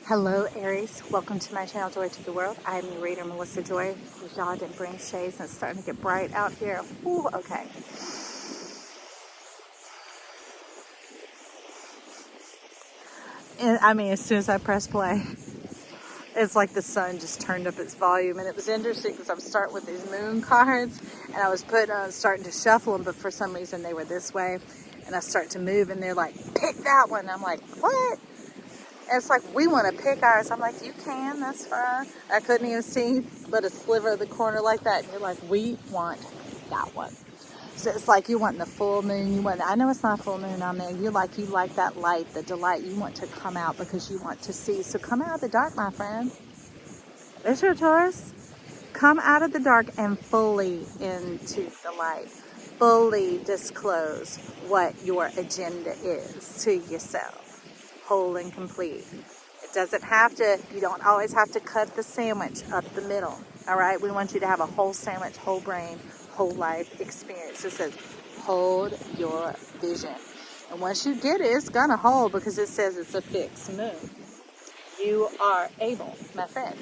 Hello Aries, welcome to my channel Joy to the World. I'm your reader Melissa Joy. Y'all didn't bring shades and it's starting to get bright out here. Ooh, okay. And, as soon as I press play, it's like the sun just turned up its volume. And it was interesting because I'm starting with these moon cards and I was starting to shuffle them, but for some reason they were this way. And I start to move and they're like, pick that one. I'm like, what? And it's like, we want to pick ours. I'm like, you can, that's fine. I couldn't even see but a sliver of the corner like that. And you're like, we want that one. So it's like you want the full moon. I know it's not full moon on there. You like that light, the delight. You want to come out because you want to see. So come out of the dark, my friend. There's your Taurus. Come out of the dark and fully into the light. Fully disclose what your agenda is to yourself. Whole and complete. It doesn't have to, you don't always have to cut the sandwich up the middle. All right? We want you to have a whole sandwich, whole brain, whole life experience. It says, hold your vision. And once you get it, it's going to hold because it says it's a fixed moon. You are able, my friend.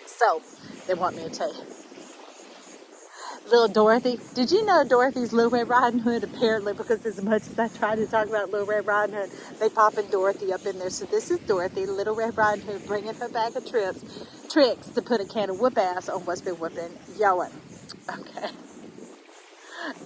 So, they want me to tell you. Little Dorothy. Did you know Dorothy's Little Red Riding Hood? Apparently, because as much as I try to talk about Little Red Riding Hood, they popping Dorothy up in there. So this is Dorothy, Little Red Riding Hood, bringing her bag of tricks to put a can of whoop ass on what's been whooping yelling. Okay.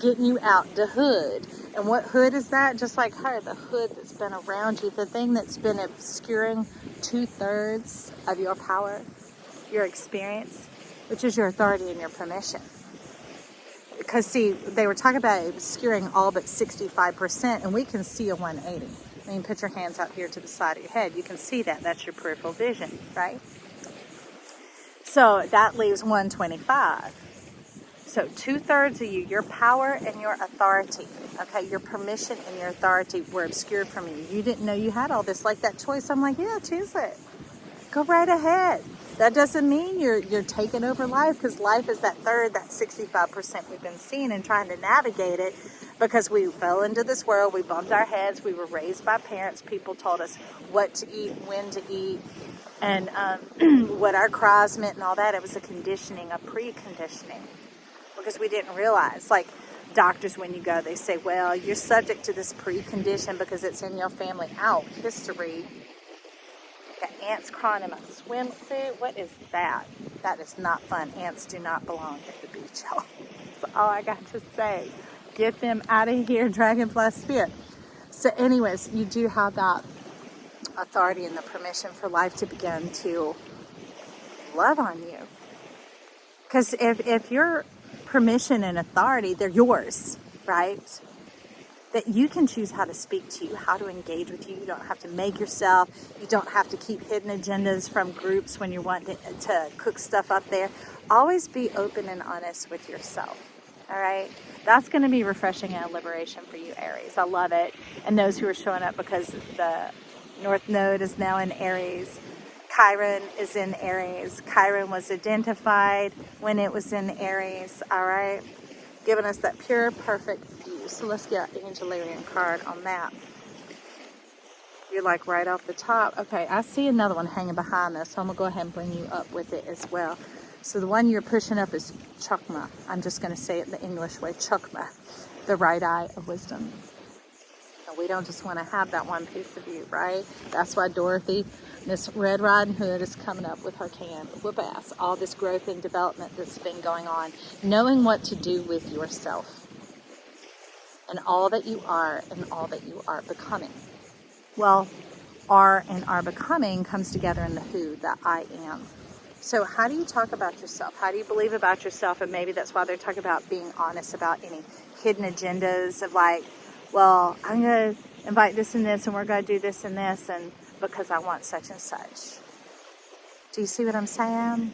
Getting you out the hood. And what hood is that? Just like her, the hood that's been around you, the thing that's been obscuring 2/3 of your power, your experience, which is your authority and your permission. Because, see, they were talking about obscuring all but 65%, and we can see a 180. Put your hands out here to the side of your head. You can see that. That's your peripheral vision, right? So that leaves 125. So 2/3 of you, your power and your authority, okay, your permission and your authority were obscured from you. You didn't know you had all this. Like that choice, I'm like, yeah, choose it. Go right ahead. That doesn't mean you're taking over life, because life is that third, that 65% we've been seeing and trying to navigate it, because we fell into this world, we bumped our heads, we were raised by parents, people told us what to eat, when to eat, and what our cries meant and all that. It was a conditioning, a preconditioning, because we didn't realize, like doctors, when you go, they say, well, you're subject to this precondition because it's in your family. Out history. Got ants crawling in my swimsuit. What is that? That is not fun. Ants do not belong at the beach, y'all. That's all I got to say. Get them out of here, dragonfly spirit. So anyways, you do have that authority and the permission for life to begin to love on you. Because if your permission and authority, they're yours, right? That you can choose how to speak to you, how to engage with you. You don't have to make yourself. You don't have to keep hidden agendas from groups when you want to cook stuff up there. Always be open and honest with yourself, all right? That's going to be refreshing and a liberation for you, Aries. I love it. And those who are showing up because the North Node is now in Aries. Chiron is in Aries. Chiron was identified when it was in Aries, all right? Giving us that pure, perfect view. So let's get an Angelarian card on that. You're like right off the top. Okay, I see another one hanging behind this, so I'm going to go ahead and bring you up with it as well. So the one you're pushing up is Chakma. I'm just going to say it the English way, Chakma, the right eye of wisdom. And we don't just want to have that one piece of you, right? That's why Dorothy, Miss Red Riding Hood, is coming up with her can of whoop ass. All this growth and development that's been going on. Knowing what to do with yourself. And all that you are and all that you are becoming. Well, are and are becoming comes together in the who, the I am. So how do you talk about yourself? How do you believe about yourself? And maybe that's why they're talking about being honest about any hidden agendas of like, well, I'm going to invite this and this, and we're going to do this and this, and because I want such and such. Do you see what I'm saying?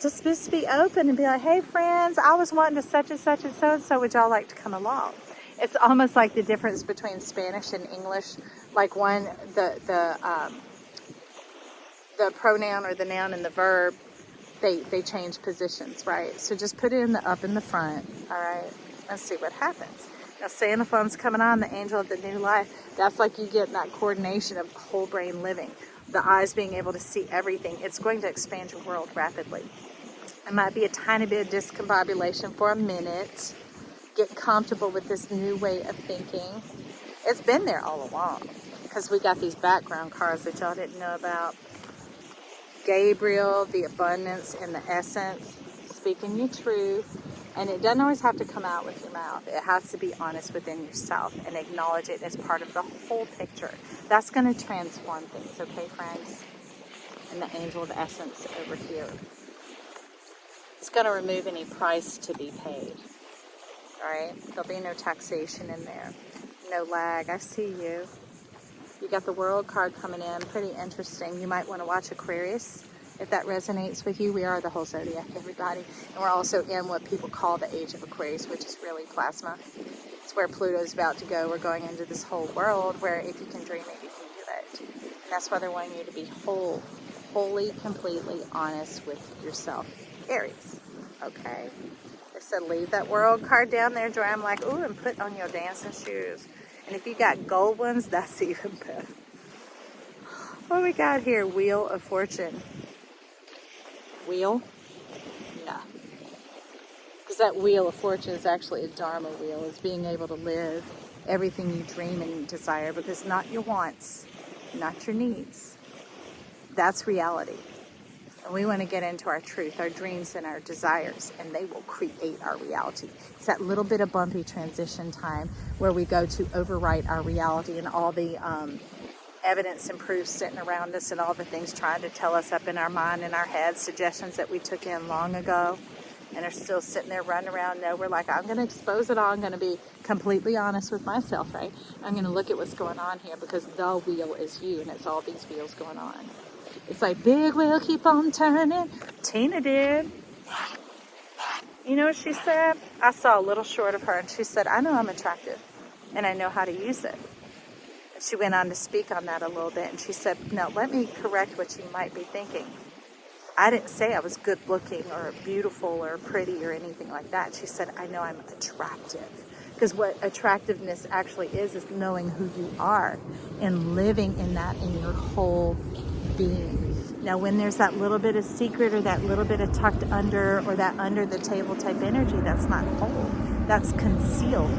Just be open and be like, hey, friends, I was wanting to such and such and so would y'all like to come along? It's almost like the difference between Spanish and English. Like one, the pronoun or the noun and the verb, they change positions, right? So just put it in the up in the front, all right? And see what happens. Now, say the phone's coming on, the angel of the new life. That's like you getting that coordination of whole brain living. the eyes being able to see everything, it's going to expand your world rapidly. It might be a tiny bit of discombobulation for a minute. Get comfortable with this new way of thinking. It's been there all along because we got these background cards that y'all didn't know about. Gabriel, the abundance and the essence, speaking your truth. And it doesn't always have to come out with your mouth. It has to be honest within yourself and acknowledge it as part of the whole picture. That's going to transform things, okay, friends? And the angel of essence over here. It's going to remove any price to be paid. All right? There'll be no taxation in there. No lag. I see you. You got the World card coming in. Pretty interesting. You might want to watch Aquarius if that resonates with you. We are the whole zodiac, everybody. And we're also in what people call the age of Aquarius, which is really plasma. It's where Pluto's about to go. We're going into this whole world where if you can dream it, you can do it. And that's why they're wanting you to be wholly, completely honest with yourself. Aries. Okay. They said leave that World card down there, Joy. I'm like, ooh, and put on your dancing shoes. And if you got gold ones, that's even better. What we got here? Wheel of Fortune. Wheel? No. Because that Wheel of Fortune is actually a Dharma wheel. It's being able to live everything you dream and desire. Because not your wants, not your needs. That's reality. And we want to get into our truth, our dreams and our desires, and they will create our reality. It's that little bit of bumpy transition time where we go to overwrite our reality and all the evidence and proof sitting around us and all the things trying to tell us up in our mind and our heads, suggestions that we took in long ago and are still sitting there running around. No, we're like, I'm going to expose it all. I'm going to be completely honest with myself, right? I'm going to look at what's going on here because the wheel is you, and it's all these wheels going on. It's like, big wheel, keep on turning. Tina did. You know what she said? I saw a little short of her, and she said, I know I'm attractive, and I know how to use it. And she went on to speak on that a little bit, and she said, no, let me correct what you might be thinking. I didn't say I was good looking or beautiful or pretty or anything like that. She said, I know I'm attractive. Because what attractiveness actually is knowing who you are and living in that in your whole being. Now, when there's that little bit of secret or that little bit of tucked under or that under the table type energy, that's not whole. That's concealed.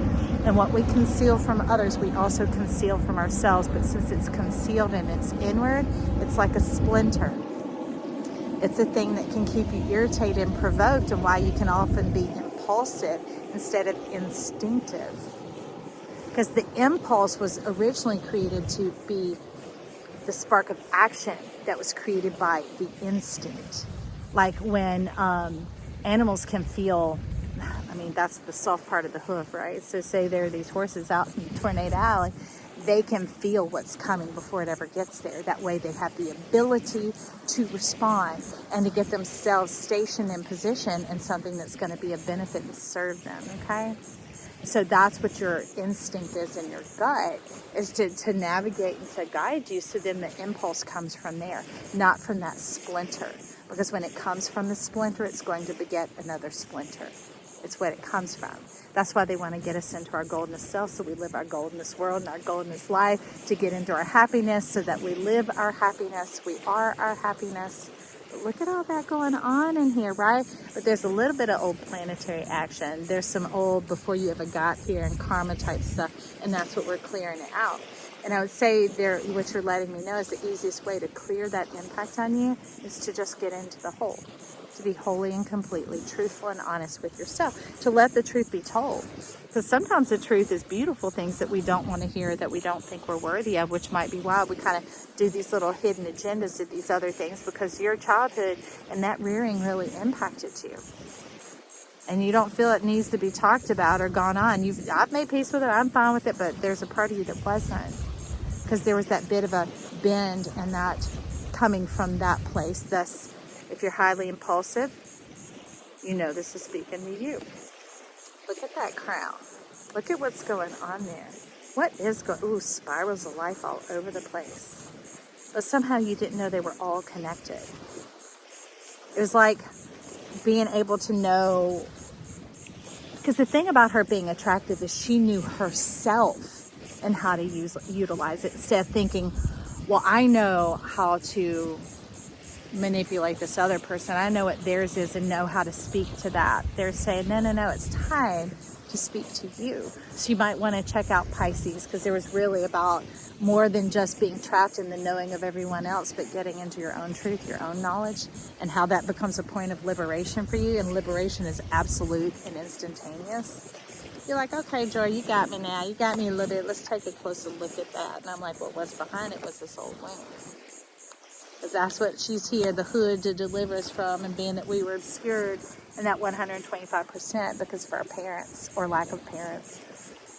And what we conceal from others, we also conceal from ourselves. But since it's concealed and it's inward, it's like a splinter. It's a thing that can keep you irritated and provoked, and why you can often be impulsive instead of instinctive. Because the impulse was originally created to be the spark of action that was created by the instinct. Like when animals can feel, I mean, that's the soft part of the hoof, right? So say there are these horses out in Tornado Alley, they can feel what's coming before it ever gets there. That way they have the ability to respond and to get themselves stationed in position in something that's going to be a benefit and serve them, okay? So that's what your instinct is in your gut, is to navigate and to guide you. So then the impulse comes from there, not from that splinter. Because when it comes from the splinter, it's going to beget another splinter. It's what it comes from. That's why they want to get us into our golden self, so we live our goldenest world and our goldenest life, to get into our happiness so that we live our happiness. We are our happiness. But look at all that going on in here, right? But there's a little bit of old planetary action. There's some old before you ever got here and karma type stuff, and that's what we're clearing it out. And I would say there, what you're letting me know is the easiest way to clear that impact on you is to just get into the whole. To be wholly and completely truthful and honest with yourself, to let the truth be told. Because sometimes the truth is beautiful things that we don't want to hear, that we don't think we're worthy of, which might be why we kind of do these little hidden agendas, do these other things, because your childhood and that rearing really impacted you. And you don't feel it needs to be talked about or gone on. I've made peace with it, I'm fine with it, but there's a part of you that wasn't. Because there was that bit of a bend and that coming from that place. Thus, if you're highly impulsive, you know this is speaking to you. Look at that crown. Look at what's going on there. What is going on? Ooh, spirals of life all over the place. But somehow you didn't know they were all connected. It was like being able to know, because the thing about her being attractive is she knew herself and how to utilize it, instead of thinking, well, I know how to manipulate this other person. I know what theirs is and know how to speak to that. They're saying, no, no, no, it's time to speak to you. So you might want to check out Pisces, because there was really about more than just being trapped in the knowing of everyone else, but getting into your own truth, your own knowledge, and how that becomes a point of liberation for you. And liberation is absolute and instantaneous. You're like, okay, Joy, you got me now. You got me a little bit. Let's take a closer look at that. And I'm like, well, what's behind it was this old wound. Because that's what she's here, the hood, to deliver us from, and being that we were obscured in that 125% because of our parents or lack of parents,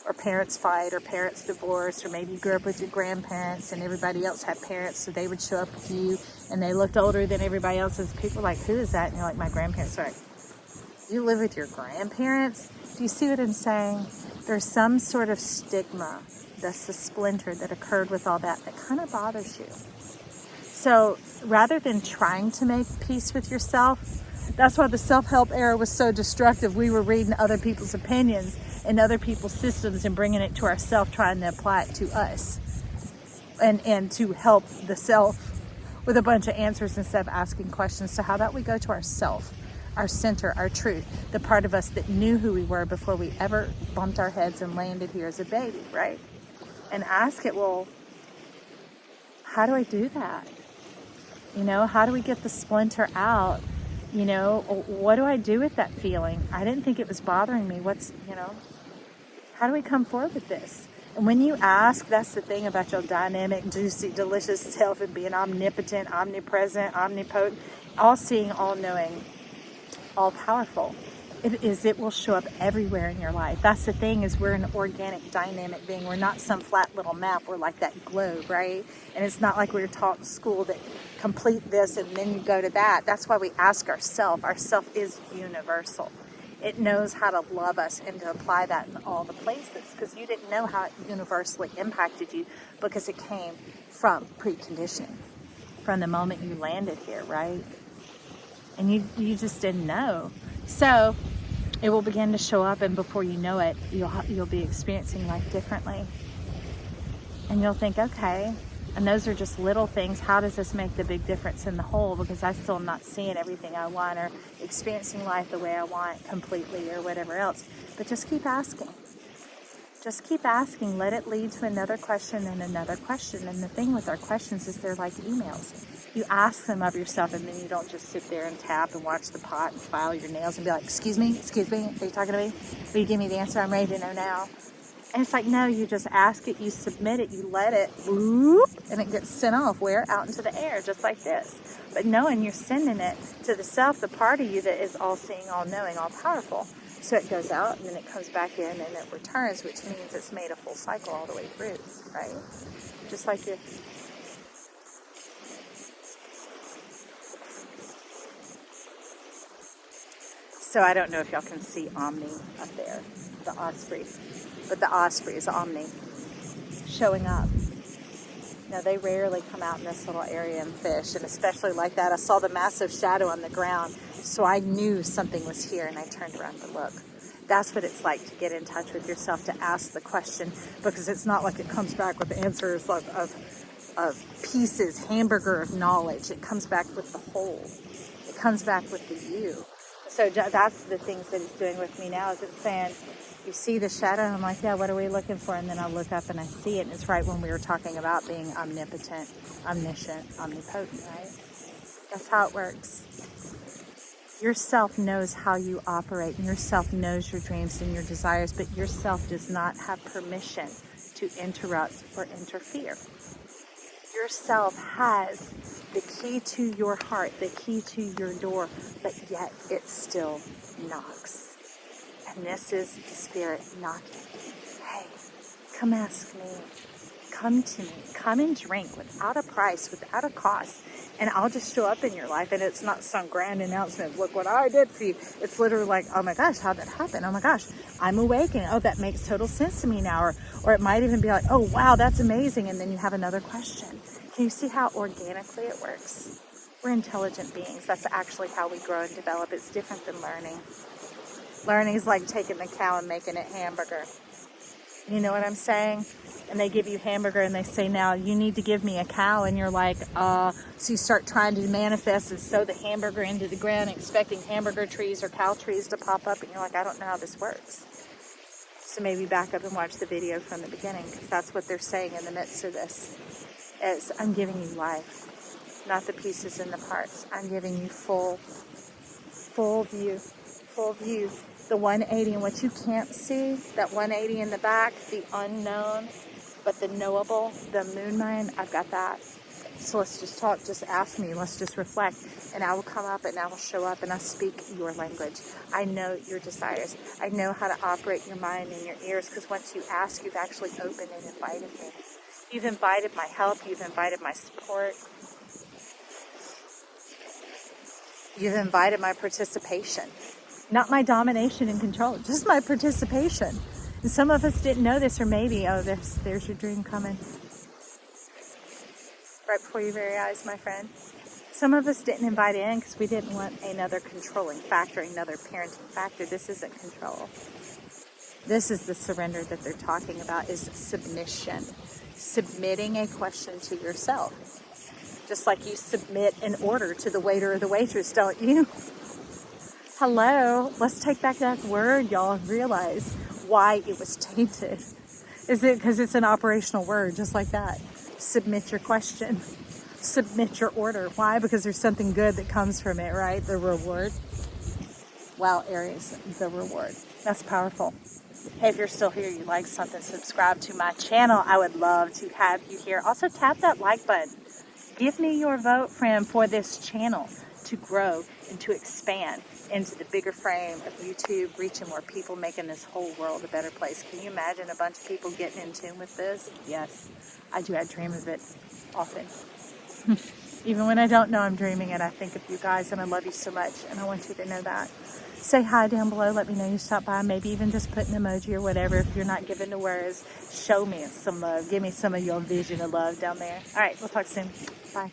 or parents fight, or parents divorce, or maybe you grew up with your grandparents and everybody else had parents, so they would show up with you and they looked older than everybody else's. People are like, who is that? And you're like, my grandparents. Are like, you live with your grandparents? Do you see what I'm saying? There's some sort of stigma, that's a splinter that occurred with all that kind of bothers you. So rather than trying to make peace with yourself, that's why the self-help era was so destructive. We were reading other people's opinions and other people's systems and bringing it to ourselves, trying to apply it to us and to help the self with a bunch of answers instead of asking questions. So how about we go to ourself, our center, our truth, the part of us that knew who we were before we ever bumped our heads and landed here as a baby, right? And ask it, well, how do I do that? You know, how do we get the splinter out? You know, what do I do with that feeling? I didn't think it was bothering me. How do we come forward with this? And when you ask, that's the thing about your dynamic, juicy, delicious self and being omnipotent, omnipresent, omnipotent, all-seeing, all-knowing, all-powerful. It will show up everywhere in your life. That's the thing, is we're an organic, dynamic being. We're not some flat little map. We're like that globe, right? And it's not like we were taught in school that complete this and then you go to that. That's why we ask ourselves. Ourself is universal. It knows how to love us and to apply that in all the places, because you didn't know how it universally impacted you because it came from preconditioning, from the moment you landed here, right? And you just didn't know. So it will begin to show up, and before you know it, you'll be experiencing life differently. And you'll think, okay, and those are just little things. How does this make the big difference in the whole? Because I still am not seeing everything I want or experiencing life the way I want completely or whatever else. But just keep asking. Just keep asking. Let it lead to another question and another question. And the thing with our questions is they're like emails. You ask them of yourself, and then you don't just sit there and tap and watch the pot and file your nails and be like, excuse me, are you talking to me? Will you give me the answer? I'm ready to know now. And it's like, no, you just ask it, you submit it, you let it, whoop, and it gets sent off where? Out into the air, just like this. But knowing you're sending it to the self, the part of you that is all-seeing, all-knowing, all-powerful. So it goes out, and then it comes back in, and it returns, which means it's made a full cycle all the way through, right? Just like you. So I don't know if y'all can see Omni up there, the osprey. But the osprey is Omni showing up. Now, they rarely come out in this little area and fish, and especially like that. I saw the massive shadow on the ground, so I knew something was here, and I turned around to look. That's what it's like to get in touch with yourself, to ask the question, because it's not like it comes back with answers of pieces, hamburger of knowledge. It comes back with the whole. It comes back with the you. So that's the things that it's doing with me now, is it's saying, you see the shadow, and I'm like, yeah, what are we looking for? And then I look up and I see it, and it's right when we were talking about being omnipotent, omniscient, omnipotent, right? That's how it works. Yourself knows how you operate, and yourself knows your dreams and your desires, but yourself does not have permission to interrupt or interfere. Yourself has the key to your heart, the key to your door, but yet it still knocks. And this is the spirit knocking. Hey, come ask me. Come to me. Come and drink without a price, without a cost. And I'll just show up in your life. And it's not some grand announcement. Look what I did for you. It's literally like, oh my gosh, how'd that happen? Oh my gosh, I'm awakened. Oh, that makes total sense to me now. Or it might even be like, oh wow, that's amazing. And then you have another question. Can you see how organically it works? We're intelligent beings. That's actually how we grow and develop. It's different than learning. Learning is like taking the cow and making it hamburger. You know what I'm saying? And they give you hamburger and they say, now you need to give me a cow. And you're like, so you start trying to manifest and sow the hamburger into the ground, expecting hamburger trees or cow trees to pop up. And you're like, I don't know how this works. So maybe back up and watch the video from the beginning, because that's what they're saying in the midst of this. Is I'm giving you life, not the pieces and the parts. I'm giving you full view, the 180, and what you can't see, that 180 in the back, the unknown, but the knowable, the moon mind, I've got that. So let's just talk, just ask me, let's just reflect, and I will come up and I will show up and I speak your language. I know your desires. I know how to operate your mind and your ears, because once you ask, you've actually opened and invited me. You've invited my help. You've invited my support. You've invited my participation. Not my domination and control, just my participation. And some of us didn't know this, or maybe, there's your dream coming. Right before your very eyes, my friend. Some of us didn't invite it in because we didn't want another controlling factor, another parenting factor. This isn't control. This is the surrender that they're talking about, is submission. Submitting a question to yourself. Just like you submit an order to the waiter or the waitress, don't you? Hello, let's take back that word, y'all, and realize why it was tainted. Is it because it's an operational word, just like that? Submit your question. Submit your order. Why? Because there's something good that comes from it, right? The reward. Wow, Aries, the reward. That's powerful. Hey, if you're still here, you like something, subscribe to my channel. I would love to have you here. Also, tap that like button. Give me your vote, friend, for this channel to grow and to expand into the bigger frame of YouTube, reaching more people, making this whole world a better place. Can you imagine a bunch of people getting in tune with this? Yes, I do. I dream of it often. Even when I don't know I'm dreaming it, I think of you guys, and I love you so much, and I want you to know that. Say hi down below. Let me know you stopped by. Maybe even just put an emoji or whatever. If you're not given to words, show me some love. Give me some of your vision of love down there. All right, we'll talk soon. Bye.